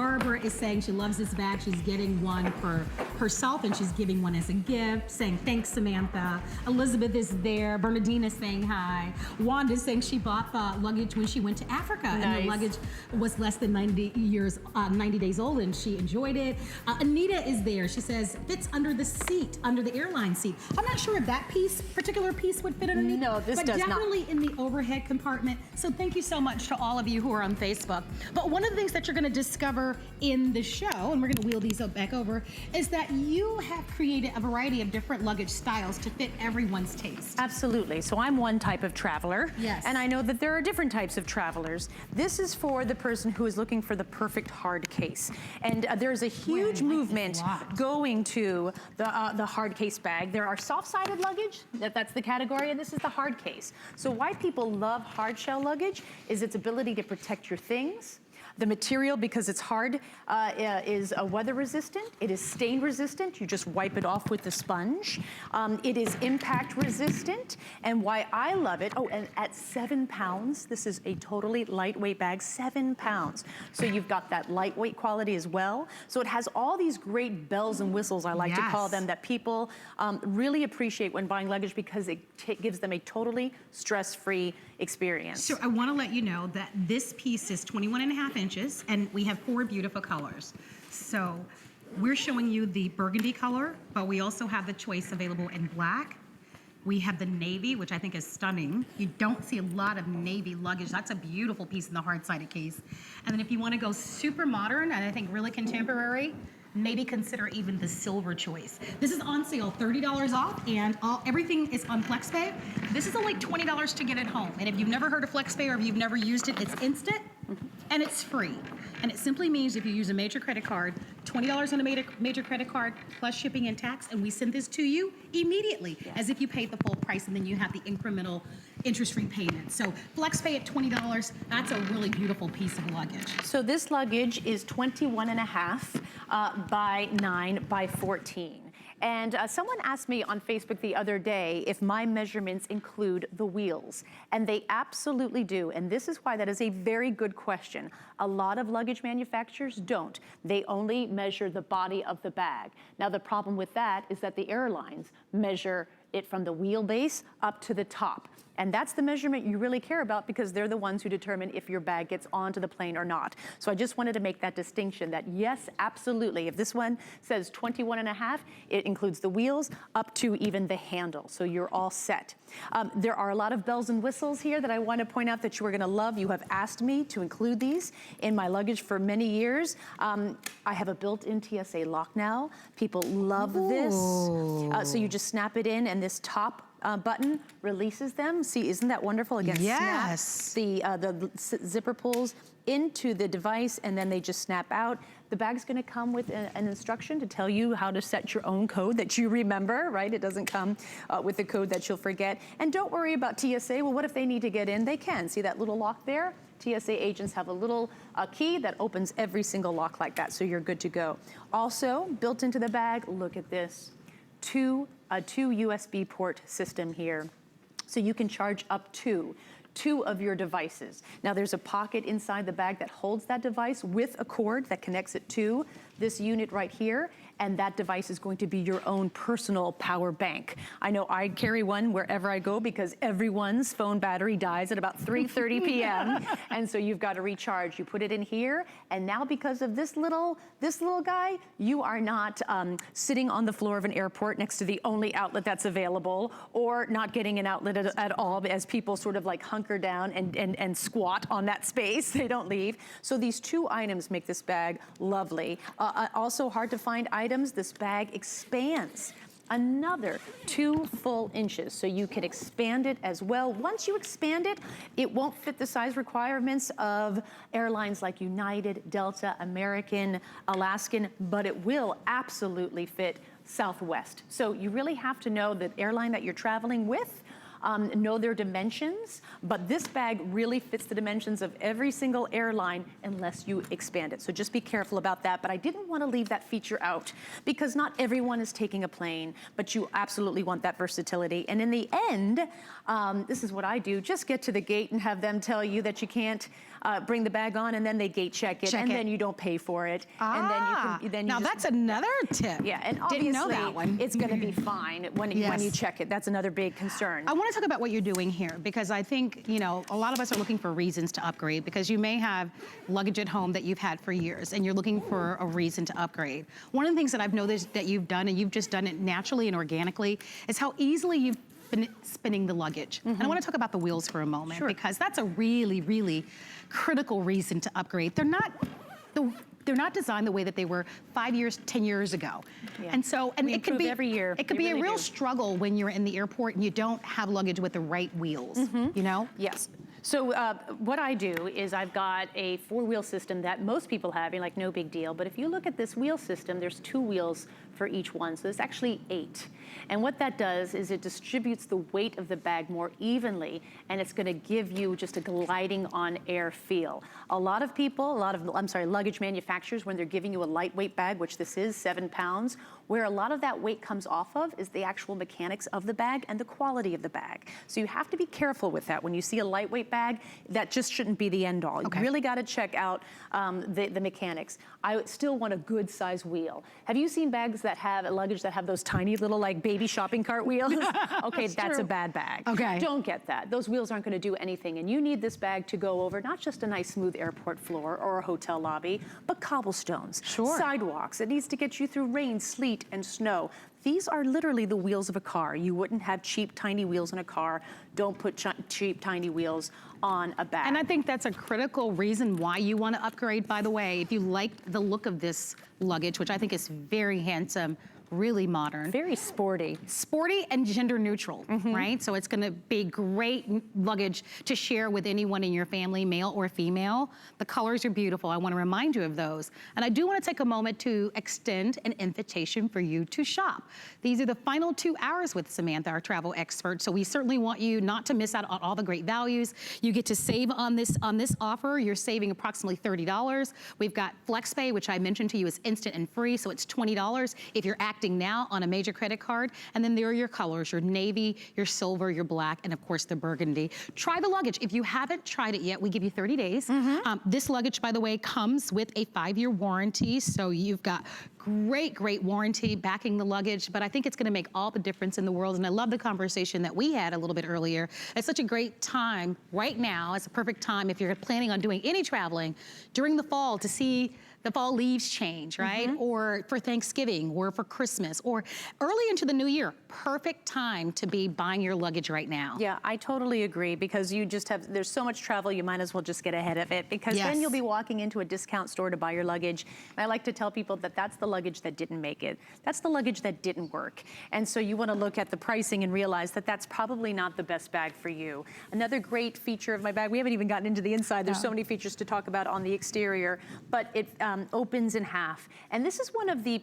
Barbara is saying she loves this bag. She's getting one for herself and she's giving one as a gift, saying thanks, Samantha. Elizabeth is there. Bernadine is saying hi. Wanda is saying she bought the luggage when she went to Africa. Nice. And the luggage was less than 90 days old and she enjoyed it. Anita is there. She says fits under the seat, under the airline seat. I'm not sure if that particular piece would fit underneath. No, this does not. But definitely in the overhead compartment. So thank you so much to all of you who are on Facebook. But one of the things that you're going to discover in the show, and we're going to wheel these back over, is that you have created a variety of different luggage styles to fit everyone's taste. Absolutely. So I'm one type of traveler. Yes. And I know that there are different types of travelers. This is for the person who is looking for the perfect hard case. And there's a huge movement going to the hard case bag. There are soft-sided luggage, that's the category, and this is the hard case. So why people love hard shell luggage is its ability to protect your things. The material, because it's hard, is weather resistant. It is stain resistant. You just wipe it off with the sponge. It is impact resistant. And why I love it, oh, and at 7 pounds, this is a totally lightweight bag, 7 pounds. So you've got that lightweight quality as well. So it has all these great bells and whistles, I like to call them, that people really appreciate when buying luggage because it gives them a totally stress-free experience. So I want to let you know that this piece is 21.5 inches and we have 4 beautiful colors. So we're showing you the burgundy color, but we also have the choice available in black. We have the navy, which I think is stunning. You don't see a lot of navy luggage. That's a beautiful piece in the hard-sided case. And then if you want to go super modern and I think really contemporary, maybe consider even the silver choice. This is on sale, $30 off, and everything is on FlexPay. This is only $20 to get it home. And if you've never heard of FlexPay or if you've never used it, it's instant and it's free. And it simply means if you use a major credit card, $20 on a major credit card plus shipping and tax, and we send this to you immediately as if you paid the full price, and then you have the incremental interest-free payment. So FlexPay at $20, that's a really beautiful piece of luggage. So this luggage is 21.5 by 9 by 14. And someone asked me on Facebook the other day if my measurements include the wheels, and they absolutely do. And this is why that is a very good question. A lot of luggage manufacturers don't. They only measure the body of the bag. Now the problem with that is that the airlines measure it from the wheelbase up to the top. And that's the measurement you really care about because they're the ones who determine if your bag gets onto the plane or not. So I just wanted to make that distinction that yes, absolutely. If this one says 21.5, it includes the wheels up to even the handle. So you're all set. There are a lot of bells and whistles here that I want to point out that you are gonna love. You have asked me to include these in my luggage for many years. I have a built-in Tsa Lock now. People love this. So you just snap it in and this top button releases them. See, isn't that wonderful? Again, yes. The zipper pulls into the device and then they just snap out. The bag's gonna come with an instruction to tell you how to set your own code that you remember, right? It doesn't come with a code that you'll forget. And don't worry about TSA. Well, what if they need to get in? They can. See that little lock there? TSA agents have a little key that opens every single lock like that, so you're good to go. Also, built into the bag, look at this. A two USB port system here. So you can charge up to 2 of your devices. Now there's a pocket inside the bag that holds that device with a cord that connects it to this unit right here, and that device is going to be your own personal power bank. I know I carry one wherever I go because everyone's phone battery dies at about 3:30 p.m. And so you've got to recharge. You put it in here, and now because of this little guy, you are not sitting on the floor of an airport next to the only outlet that's available, or not getting an outlet at all as people sort of like hunker down and squat on that space. They don't leave. So these 2 items make this bag lovely. Also hard to find items, this bag expands another 2 full inches, so you can expand it as well. Once you expand it, it won't fit the size requirements of airlines like United, Delta, American, Alaskan, but it will absolutely fit Southwest. So you really have to know the airline that you're traveling with know their dimensions, but this bag really fits the dimensions of every single airline unless you expand it. So just be careful about that. But I didn't want to leave that feature out because not everyone is taking a plane, but you absolutely want that versatility. And in the end, this is what I do, just get to the gate and have them tell you that you can't bring the bag on, and then they gate check it, then you don't pay for it. And then you can, then you now that's another tip. Yeah, and obviously Didn't know that one. It's gonna be fine when you check it. That's another big concern. I want to talk about what you're doing here because I think, you know, a lot of us are looking for reasons to upgrade because you may have luggage at home that you've had for years and you're looking for a reason to upgrade. One of the things that I've noticed that you've done, and you've just done it naturally and organically, is how easily you've been spinning the luggage. And I want to talk about the wheels for a moment because that's a really, really critical reason to upgrade. They're not designed the way that they were 5 years, 10 years ago. Yeah. And so, and We it could improve be every year. It could We be really a real do. struggle when you're in the airport and you don't have luggage with the right wheels, you know? Yes. So what I do is I've got a 4-wheel system that most people have. You're like, no big deal. But if you look at this wheel system, there's 2 wheels for each one. So there's actually 8. And what that does is it distributes the weight of the bag more evenly, and it's going to give you just a gliding on air feel. A lot of people, luggage manufacturers, when they're giving you a lightweight bag, which this is 7 pounds, where a lot of that weight comes off of is the actual mechanics of the bag and the quality of the bag. So you have to be careful with that. When you see a lightweight bag, that just shouldn't be the end all. You really got to check out the mechanics. I still want a good size wheel. Have you seen bags that have luggage that have those tiny little like baby shopping cart wheels? Okay, that's a bad bag. Okay. Don't get that. Those wheels aren't going to do anything. And you need this bag to go over not just a nice smooth airport floor or a hotel lobby, but cobblestones, sidewalks. It needs to get you through rain, sleet, and snow. These are literally the wheels of a car. You wouldn't have cheap, tiny wheels in a car. Don't put cheap, tiny wheels on a bag. And I think that's a critical reason why you want to upgrade, by the way. If you like the look of this luggage, which I think is very handsome, really modern. Very sporty. Sporty and gender neutral, right? So it's gonna be great luggage to share with anyone in your family, male or female. The colors are beautiful. I wanna remind you of those. And I do wanna take a moment to extend an invitation for you to shop. These are the final 2 hours with Samantha, our travel expert. So we certainly want you not to miss out on all the great values. You get to save on this offer. You're saving approximately $30. We've got FlexPay, which I mentioned to you is instant and free. So it's $20 if you're acting now on a major credit card. And then there are your colors, your navy, your silver, your black, and of course the burgundy. Try the luggage. If you haven't tried it yet, we give you 30 days. This luggage, by the way, comes with a 5-year warranty. So you've got great warranty backing the luggage, but I think it's gonna make all the difference in the world. And I love the conversation that we had a little bit earlier. It's such a great time right now. It's a perfect time if you're planning on doing any traveling during the fall to see the fall leaves change, right? Or for Thanksgiving, or for Christmas, or early into the new year. Perfect time to be buying your luggage right now. Yeah, I totally agree because you just have, there's so much travel, you might as well just get ahead of it because then you'll be walking into a discount store to buy your luggage. And I like to tell people that that's the luggage that didn't make it. That's the luggage that didn't work. And so you want to look at the pricing and realize that that's probably not the best bag for you. Another great feature of my bag, we haven't even gotten into the inside. There's so many features to talk about on the exterior, but it opens in half. And this is one of the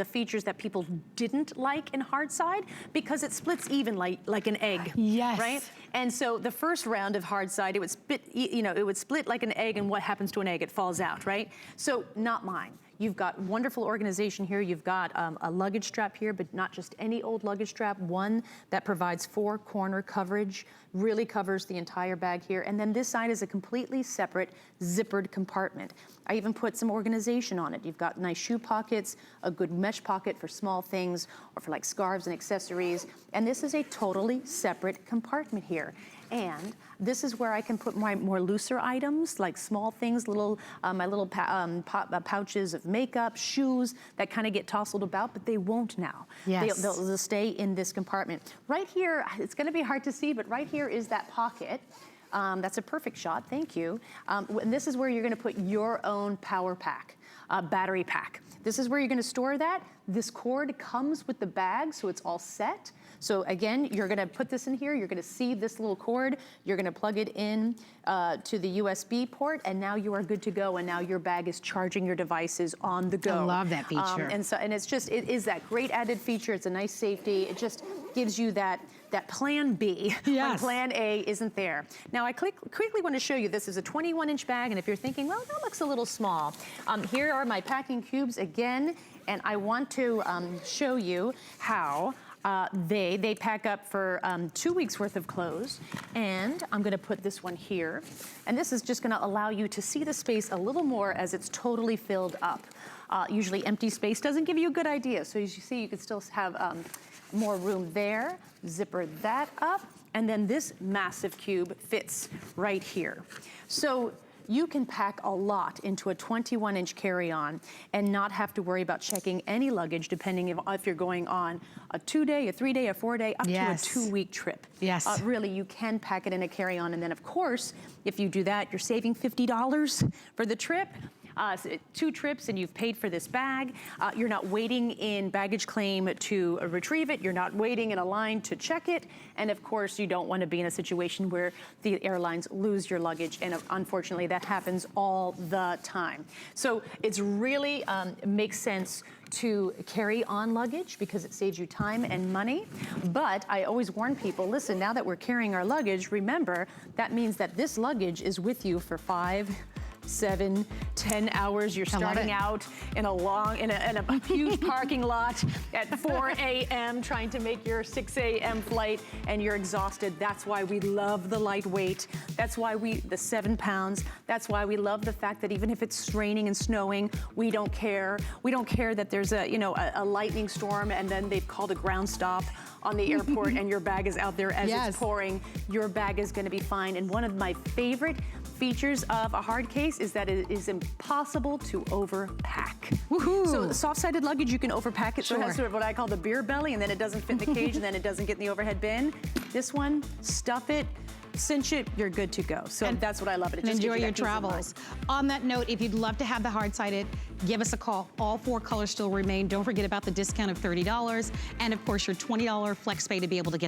features that people didn't like in Hardside because it splits even like an egg. Yes. Right? And so the first round of Hardside, it would it would split like an egg, and what happens to an egg? It falls out, right? So not mine. You've got wonderful organization here. You've got a luggage strap here, but not just any old luggage strap, one that provides 4-corner coverage, really covers the entire bag here. And then this side is a completely separate zippered compartment. I even put some organization on it. You've got nice shoe pockets, a good mesh pocket for small things, or for like scarves and accessories. And this is a totally separate compartment here. And this is where I can put my more looser items, like small things, my little pouches of makeup, shoes that kind of get tousled about, but they won't now. Yes. They'll stay in this compartment. Right here, it's gonna be hard to see, but right here is that pocket. That's a perfect shot, thank you. And this is where you're gonna put your own power pack, battery pack. This is where you're gonna store that. This cord comes with the bag, so it's all set. So again, you're gonna put this in here, you're gonna see this little cord, you're gonna plug it in to the USB port, and now you are good to go, and now your bag is charging your devices on the go. I love that feature. And it's just, it is that great added feature, it's a nice safety, it just gives you that plan B when Yes. plan A isn't there. Now I quickly want to show you, this is a 21-inch bag, and if you're thinking, well, that looks a little small, here are my packing cubes again, and I want to show you how they pack up for 2 weeks worth of clothes. And I'm gonna put this one here. And this is just gonna allow you to see the space a little more as it's totally filled up. Usually empty space doesn't give you a good idea. So as you see, you can still have more room there. Zipper that up. And then this massive cube fits right here. So you can pack a lot into a 21-inch carry-on and not have to worry about checking any luggage, depending if you're going on a 2-day, a 3-day, a 4-day, up Yes. to a 2-week trip. Yes. Really, you can pack it in a carry-on, and then of course, if you do that, you're saving $50 for the trip. 2 trips and you've paid for this bag. You're not waiting in baggage claim to retrieve it. You're not waiting in a line to check it. And of course, you don't want to be in a situation where the airlines lose your luggage. And unfortunately, that happens all the time. So it's really makes sense to carry on luggage because it saves you time and money. But I always warn people, listen, now that we're carrying our luggage, remember, that means that this luggage is with you for 5, 7, 10 hours. You're starting out in a huge parking lot at 4 a.m. trying to make your 6 a.m. flight, and you're exhausted. That's why we love the lightweight. That's why the 7 pounds. That's why we love the fact that even if it's raining and snowing, we don't care. We don't care that there's a lightning storm and then they've called a ground stop on the airport and your bag is out there as it's pouring. Your bag is going to be fine. And one of my favorite features of a hard case is that it is impossible to overpack. Woohoo! So soft-sided luggage, you can overpack it. So it has Sure. sort of what I call the beer belly, and then it doesn't fit in the cage, and then it doesn't get in the overhead bin. This one, stuff it, cinch it, you're good to go. So that's what I love. It just Enjoy gives you your that peace of mind. travels. On that note, if you'd love to have the hard-sided, give us a call. All 4 colors still remain. Don't forget about the discount of $30. And of course, your $20 flex pay to be able to get